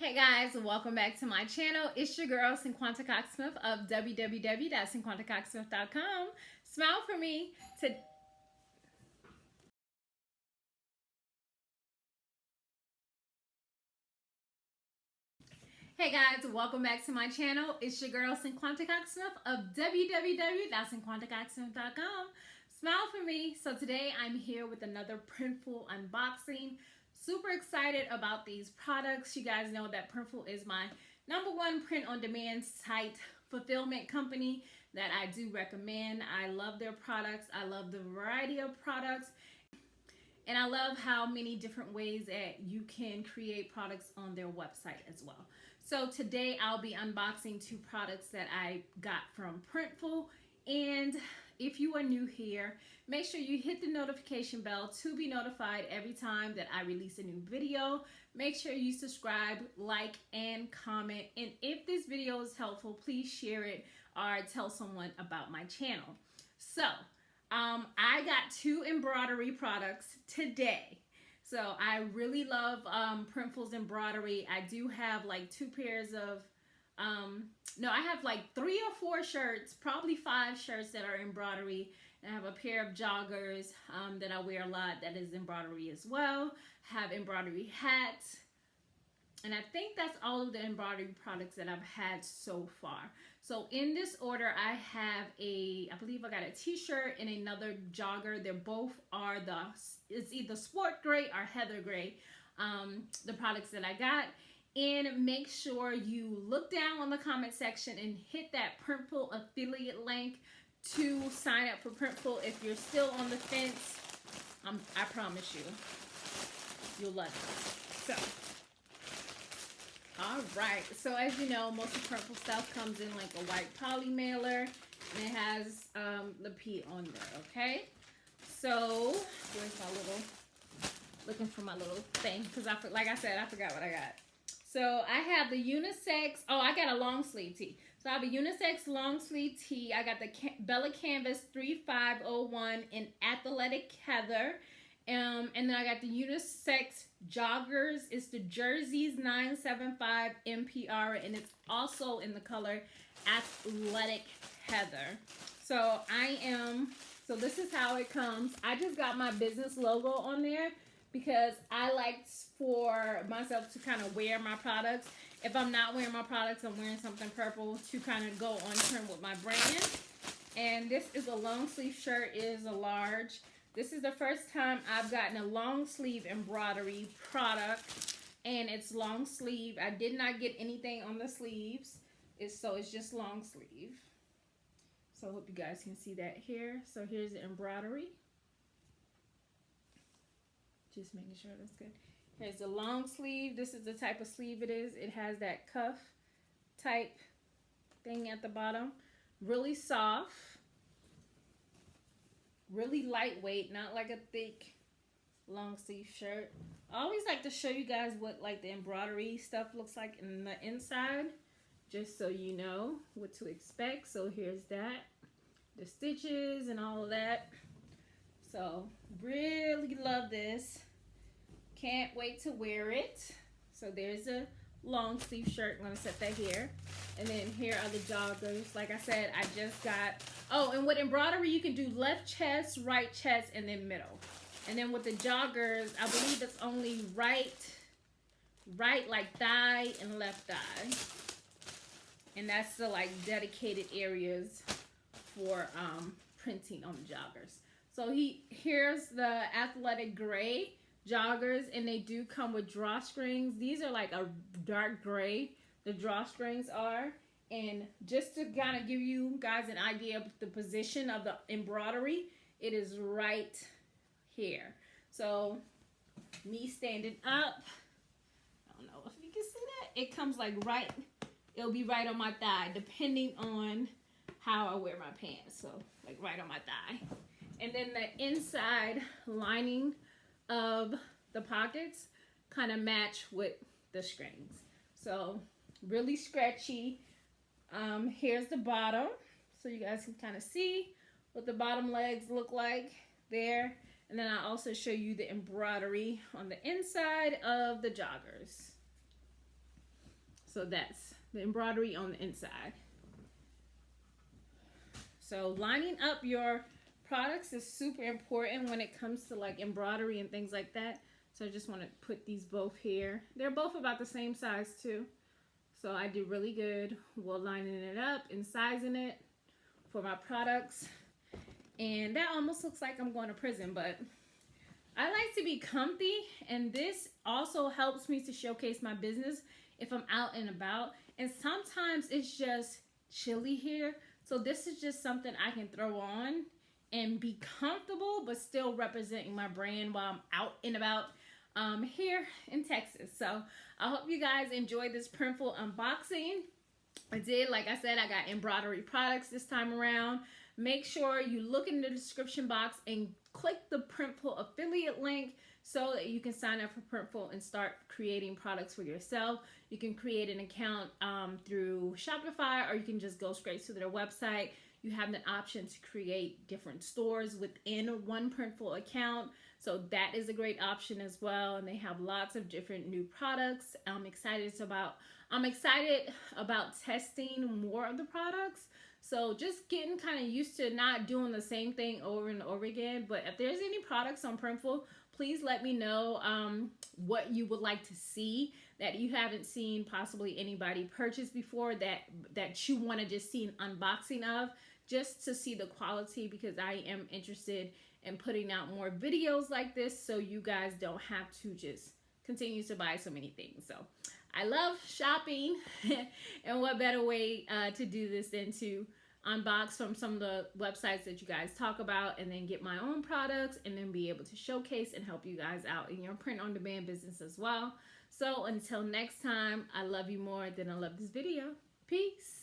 Hey guys, welcome back to my channel. It's your girl Cinquanta Cox-Smith of www.cinquantacoxsmith.com. Smile for me. Hey guys, welcome back to my channel. It's your girl Cinquanta Cox-Smith of www.cinquantacoxsmith.com. Smile for me. So today I'm here with another Printful unboxing. Super excited about these products. You guys know that Printful is my #1 print-on-demand site fulfillment company that I do recommend. I love their products. I love the variety of products. And I love how many different ways that you can create products on their website as well. So today I'll be unboxing 2 products that I got from Printful. And if you are new here, make sure you hit the notification bell to be notified every time that I release a new video. Make sure you subscribe, like, and comment. And if this video is helpful, please share it or tell someone about my channel. So I got 2 embroidery products today. So I really love Printful's embroidery. I do have like 2 pairs of, no, I have like 3 or 4 shirts, probably 5 shirts that are embroidery. And I have a pair of joggers that I wear a lot that is embroidery as well. I have embroidery hats. And I think that's all of the embroidery products that I've had so far. So in this order, I have I believe I got a t-shirt and another jogger. They both are it's either sport gray or heather gray, the products that I got. And make sure you look down on the comment section and hit that Printful affiliate link to sign up for Printful. If you're still on the fence, I promise you'll love it. So. Alright, so as you know, most of Printful stuff comes in like a white poly mailer, and it has the P on there, okay? So, where's my little, looking for my little thing, because like I said, I forgot what I got. So, I have the unisex, I got a long sleeve tee. So, I have a unisex long sleeve tee. I got the Bella Canvas 3501 in athletic heather. And then I got the unisex joggers. It's the Jerseys 975 MPR, and it's also in the color athletic heather. So so this is how it comes. I just got my business logo on there because I like for myself to kind of wear my products. If I'm not wearing my products, I'm wearing something purple to kind of go on trend with my brand. And this is a long sleeve shirt. It is a large. This is the first time I've gotten a long sleeve embroidery product, and it's long sleeve. I did not get anything on the sleeves. It's just long sleeve. So I hope you guys can see that here. So here's the embroidery. Just making sure that's good. Here's the long sleeve. This is the type of sleeve it is. It has that cuff type thing at the bottom. Really soft. Really lightweight, not like a thick long sleeve shirt. I always like to show you guys what like the embroidery stuff looks like in the inside, just so you know what to expect. So here's that, the stitches and all of that. So really love this. Can't wait to wear it. So there's a long sleeve shirt. I'm gonna set that here. And then here are the joggers. Like I said, I just got, and with embroidery, you can do left chest, right chest, and then middle. And then with the joggers, I believe it's only right like thigh and left thigh. And that's the like dedicated areas for printing on the joggers. So here's the athletic gray joggers, and they do come with drawstrings. These are like a dark gray, the drawstrings are. And just to kind of give you guys an idea of the position of the embroidery, it is right here. So me standing up, I don't know if you can see that, it comes like right, it'll be right on my thigh depending on how I wear my pants. So like right on my thigh. And then the inside lining of the pockets kind of match with the strings. So really stretchy. Here's the bottom, so you guys can kind of see what the bottom legs look like there. And then I also show you the embroidery on the inside of the joggers. So that's the embroidery on the inside. So lining up your products is super important when it comes to like embroidery and things like that. So I just want to put these both here. They're both about the same size too. So I do really good while lining it up and sizing it for my products. And that almost looks like I'm going to prison, but I like to be comfy, and this also helps me to showcase my business if I'm out and about. And sometimes it's just chilly here, so this is just something I can throw on and be comfortable but still representing my brand while I'm out and about here in Texas. So I hope you guys enjoyed this Printful unboxing. I did, like I said, I got embroidery products this time around. Make sure you look in the description box and click the Printful affiliate link so that you can sign up for Printful and start creating products for yourself. You can create an account through Shopify, or you can just go straight to their website. You have the option to create different stores within one Printful account. So that is a great option as well. And they have lots of different new products. I'm excited about testing more of the products. So just getting kind of used to not doing the same thing over and over again. But if there's any products on Printful, please let me know what you would like to see that you haven't seen possibly anybody purchase before, that you want to just see an unboxing of, just to see the quality, because I am interested in putting out more videos like this so you guys don't have to just continue to buy so many things. So I love shopping and what better way to do this than to unbox from some of the websites that you guys talk about, and then get my own products and then be able to showcase and help you guys out in your print on demand business as well. So until next time, I love you more than I love this video. Peace.